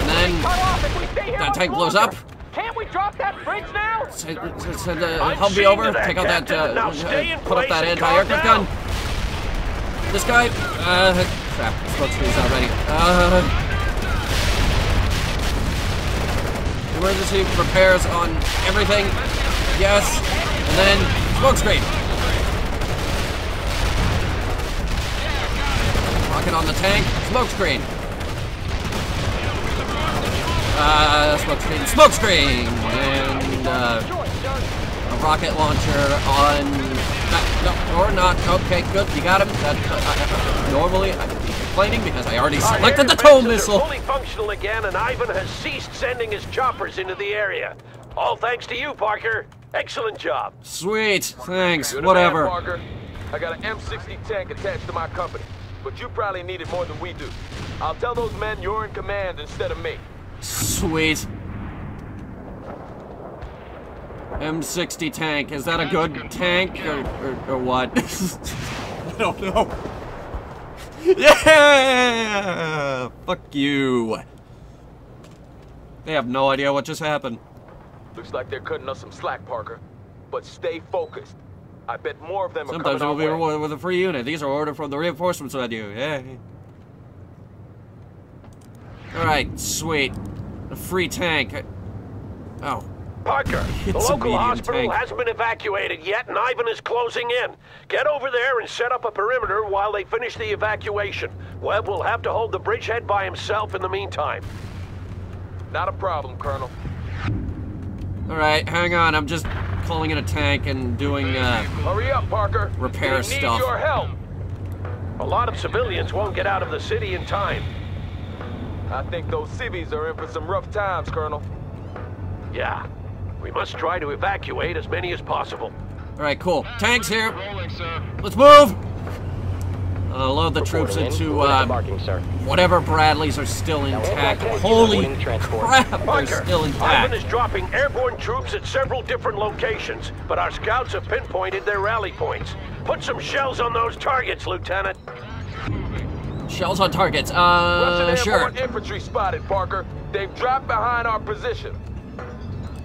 And then that tank blows up. Can't we drop that bridge now? Help me over. Take out that, put up that anti-aircraft gun. This guy, crap, smoke screen's not ready. Emergency repairs on everything. Yes, and then smoke screen. Rocket on the tank. Smoke screen. Smoke screen. Smoke screen, and a rocket launcher on. No, or not. Okay, good. You got him. Normally, I'd be complaining because I already selected the tow missile. Fully functional again, and Ivan has ceased sending his choppers into the area. All thanks to you, Parker. Excellent job. Sweet. Thanks. You're the Whatever. man, Parker. I got an M60 tank attached to my company, but you probably need it more than we do. I'll tell those men you're in command instead of me. Sweet. M60 tank. Is that a good tank or what? I don't know. Yeah! Fuck you. They have no idea what just happened. Looks like they're cutting us some slack, Parker. But stay focused. I bet more of them are Sometimes coming we'll be our way. rewarded with a free unit. These are ordered from the reinforcements menu. Yeah. Alright, sweet. A free tank. Oh. Parker, the It's a local medium hospital tank. hasn't been evacuated yet, and Ivan is closing in. Get over there and set up a perimeter while they finish the evacuation. Webb will have to hold the bridgehead by himself in the meantime. Not a problem, Colonel. Alright, hang on. I'm just calling in a tank and doing, Hurry up, Parker. repair We stuff. need your help. A lot of civilians won't get out of the city in time. I think those civvies are in for some rough times, Colonel. Yeah. We must try to evacuate as many as possible. Alright, cool. Tanks here. Let's move! Load the troops into, whatever Bradleys are still intact. Holy crap, they're Parker, still Ivan intact. is dropping airborne troops at several different locations, but our scouts have pinpointed their rally points. Put some shells on those targets, Lieutenant. Shells on targets. Russian Sure. airborne infantry spotted, Parker. They've dropped behind our position.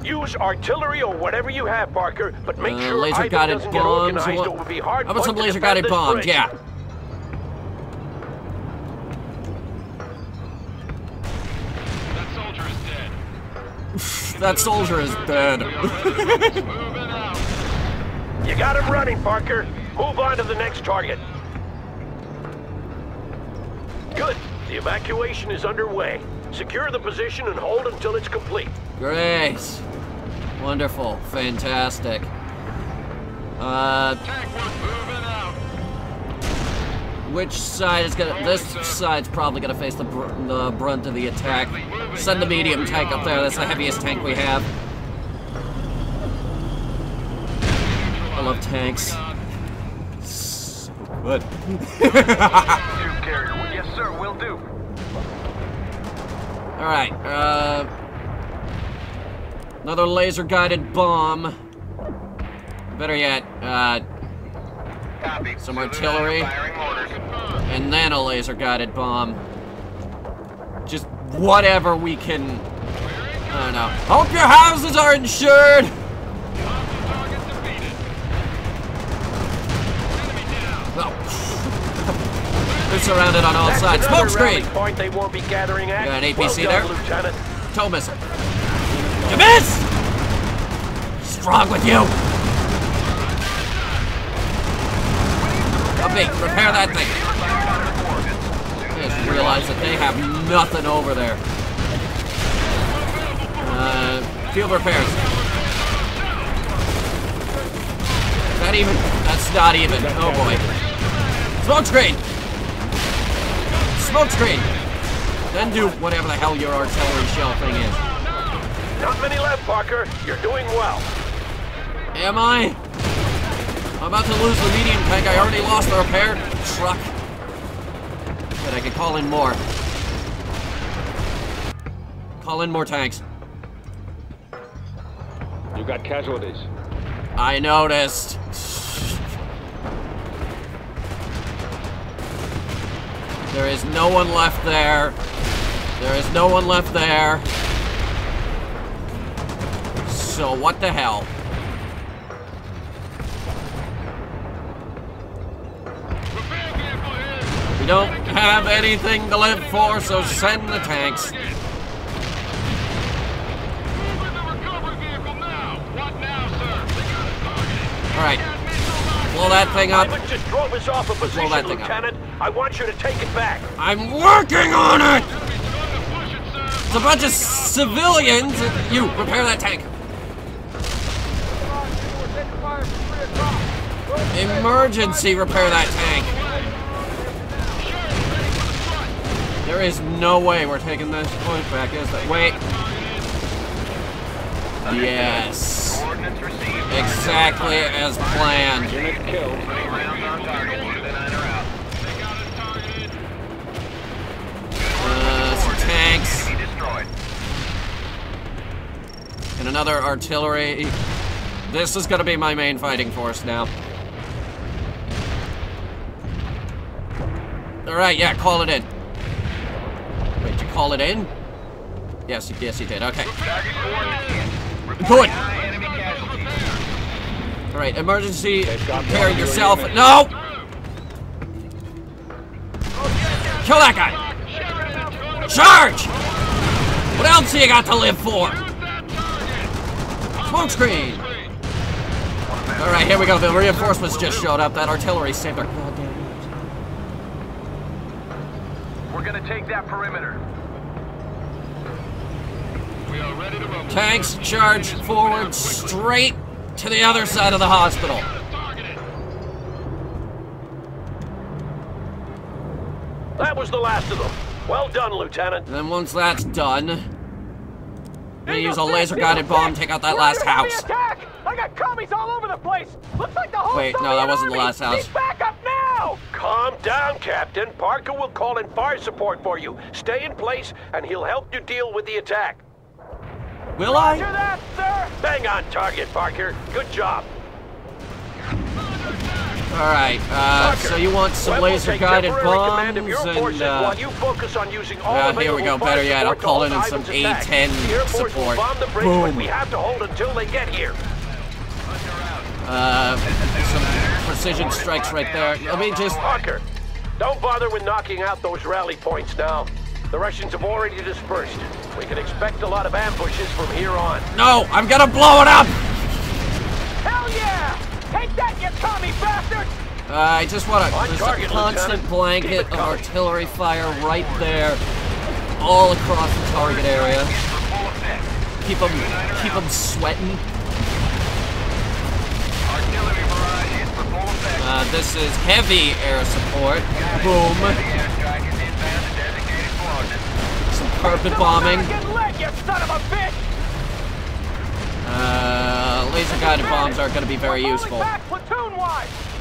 Use artillery or whatever you have, Parker, but make sure Ivan laser-guided doesn't get bombs. organized. It will be hard. How about some fought to laser-guided defend this bombs? bridge. Yeah. That soldier is dead. You got him running, Parker. Move on to the next target. Good. The evacuation is underway. Secure the position and hold until it's complete. Great. Wonderful. Fantastic. Which side is gonna... This side's probably gonna face the brunt of the attack. Send the medium tank up there. That's the heaviest tank we have. I love tanks. So good. Yes, sir, will do. Alright, another laser-guided bomb. Better yet, some artillery. And then a laser-guided bomb. Just whatever we can... I don't know. Hope your houses are insured! Oh. They're surrounded on all That's sides. another Smoke screen! rally point they won't be gathering at. Got an APC Well there? done, Lieutenant. Tow missile. You missed! What's wrong with you? Copy. Repair that thing. I just realized that they have nothing over there. Field repairs. Is that even? That's not even. Oh boy. Smoke screen! Smoke screen! Then do whatever the hell your artillery shell thing is. Not many left, Parker. You're doing well. Am I? I'm about to lose the medium tank. I already lost the repair truck. But I can call in more. Call in more tanks. You got casualties. I noticed. There is no one left there. There is no one left there. so what the hell? We don't have anything to live for, so send the tanks. Alright. Blow that thing up. Ivan just drove us off a position, Lieutenant. I want you to take it back. I'm working on it! It's a bunch of civilians. You, repair that tank. Emergency repair that tank. There is no way we're taking this point back, is there? Wait. Yes. Exactly as planned. Some tanks. And another artillery. This is gonna be my main fighting force now. Alright, yeah, call it in. Wait, did you call it in? Yes, you did. Okay. Good. Alright, emergency. Repair yourself. No! Kill that guy! Charge! What else do you got to live for? Smoke screen! Alright, here we go. The reinforcements just showed up. That artillery saved our goddamn lives. We're gonna take that perimeter. We are ready to roll. Tanks charge forward straight to the other side of the hospital. That was the last of them. Well done, Lieutenant. And then once that's done, I'm gonna use a laser-guided bomb, take out that last house. I got commies all over the place. Looks like the whole Wait, no, that wasn't the last house. Back up now! Calm down, Captain. Parker will call in fire support for you. Stay in place, and he'll help you deal with the attack. Will I? Roger that, sir! Bang on target, Parker. Good job. Alright, so you want some laser-guided bombs, and, here we go, better yet, I'll call in some A-10 support. Boom. We have to hold until they get here. Some precision strikes right there. Let me just... Parker, don't bother with knocking out those rally points now. The Russians have already dispersed. We can expect a lot of ambushes from here on. No, I'm gonna blow it up! Hell yeah! Take that, you commie bastard! I just want to... There's a constant blanket of artillery fire right there, all across the target area. Keep them sweating. This is heavy air support. Boom. Some carpet bombing. Laser-guided bombs are going to be very useful.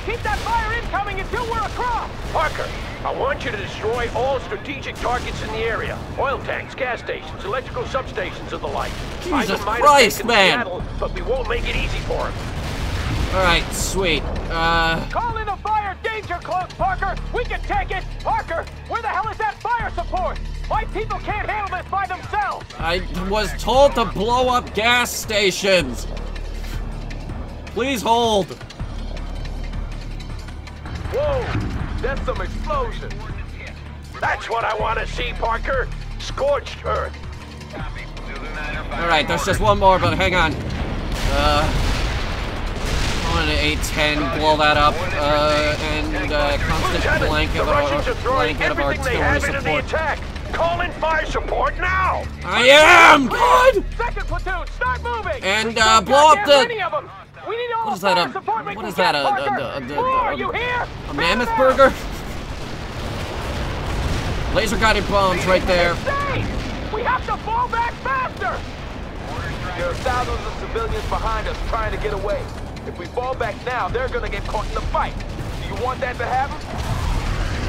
Keep that fire incoming until we're across! Parker, I want you to destroy all strategic targets in the area. Oil tanks, gas stations, electrical substations, and the like. Jesus Christ, man! Seattle, but we won't make it easy for him. Alright, sweet. Call in the fire danger cloak, Parker! We can take it! Parker, where the hell is that fire support? My people can't handle this by themselves! I was told to blow up gas stations! Please hold. Whoa! That's some explosion! That's what I want to see, Parker! Scorched earth! Alright, there's just one more, but hang on. On an A-10, blow that up, and constant blanket of artillery support. Call in fire support now! I am! God! Second platoon, start moving! And blow up the... We need all what is that? What is that? A mammoth burger? Laser-guided bombs right there. We have to fall back faster! There are thousands of civilians behind us trying to get away. If we fall back now, they're gonna get caught in the fight. Do you want that to happen?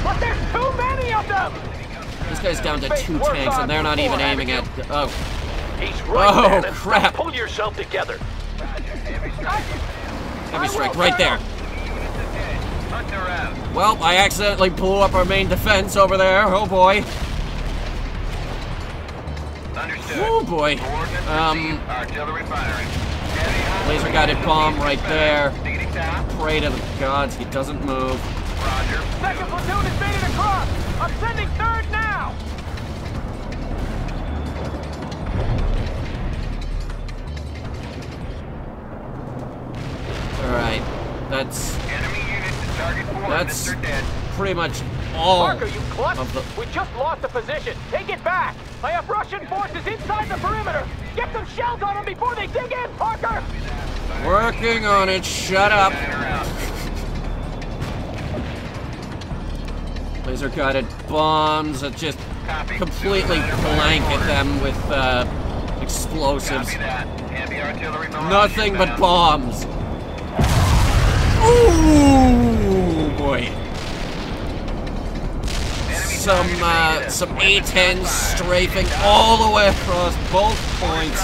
But there's too many of them! This guy's down to 2 tanks, and they're not even aiming at... Oh. He's right, oh, crap. Pull yourself together. Heavy strike right there. Well, I accidentally blew up our main defense over there. Oh boy. Oh boy. Laser guided bomb right there. Pray to the gods he doesn't move. Second platoon has made it across. I'm sending third now. Alright, that's pretty much all Parker, you klutz! of the... We just lost the position. Take it back. I have Russian forces inside the perimeter. Get some shells on them before they dig in, Parker! Working on it, shut up. Laser guided bombs that just completely blanket them with explosives. Nothing but bombs. Ooh, boy. Some A-10s strafing all the way across both points.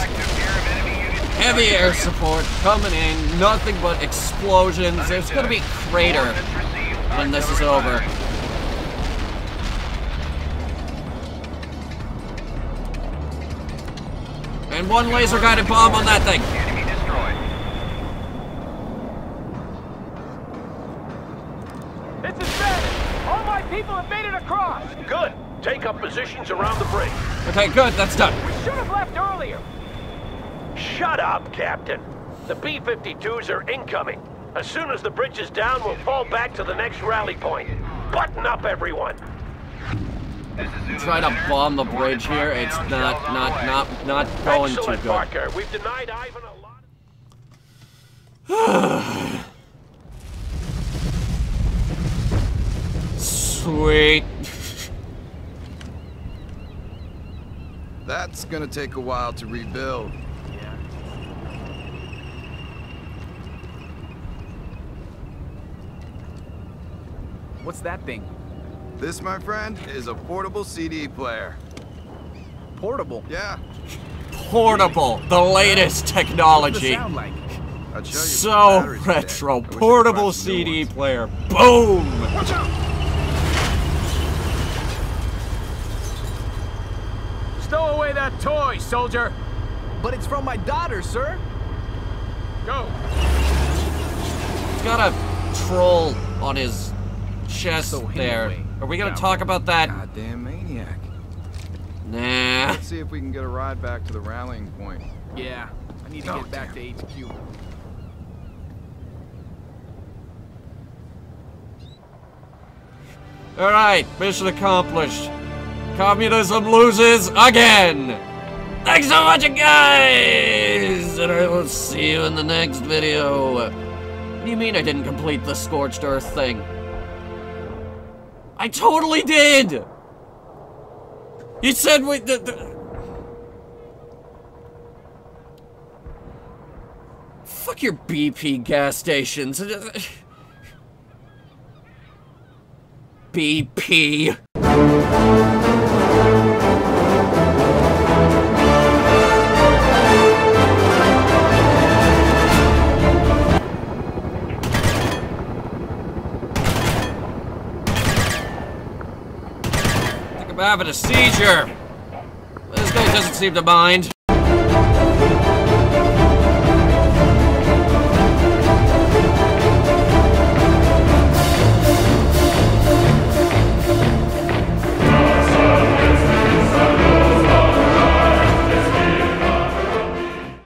Heavy air support coming in. Nothing but explosions. There's gonna be a crater when this is over. And one laser guided bomb on that thing. This is Bennett. All my people have made it across. Good. Take up positions around the bridge. Okay, good. That's done. We should have left earlier. Shut up, Captain. The B-52s are incoming. As soon as the bridge is down, we'll fall back to the next rally point. Button up, everyone. Try to bomb the bridge here. It's not going too Excellent, good. Parker. We've denied Ivan a lot. Sweet. That's gonna take a while to rebuild. Yeah. What's that thing? This, my friend, is a portable CD player. Portable? Yeah. Portable. The latest technology. What's the sound like? I'd show you So retro. Portable CD player. Boom! Watch out! Stow away that toy, soldier! But it's from my daughter, sir. Go! He's got a troll on his chest there. Are we gonna talk about that? Goddamn maniac. Nah. Let's see if we can get a ride back to the rallying point. Yeah, I need to get back to HQ. Alright, mission accomplished. Communism loses again! Thanks so much, guys! And I will see you in the next video. What do you mean I didn't complete the Scorched Earth thing? I totally did! You said we... Fuck your BP gas stations. BP. I'm having a seizure. This guy doesn't seem to mind.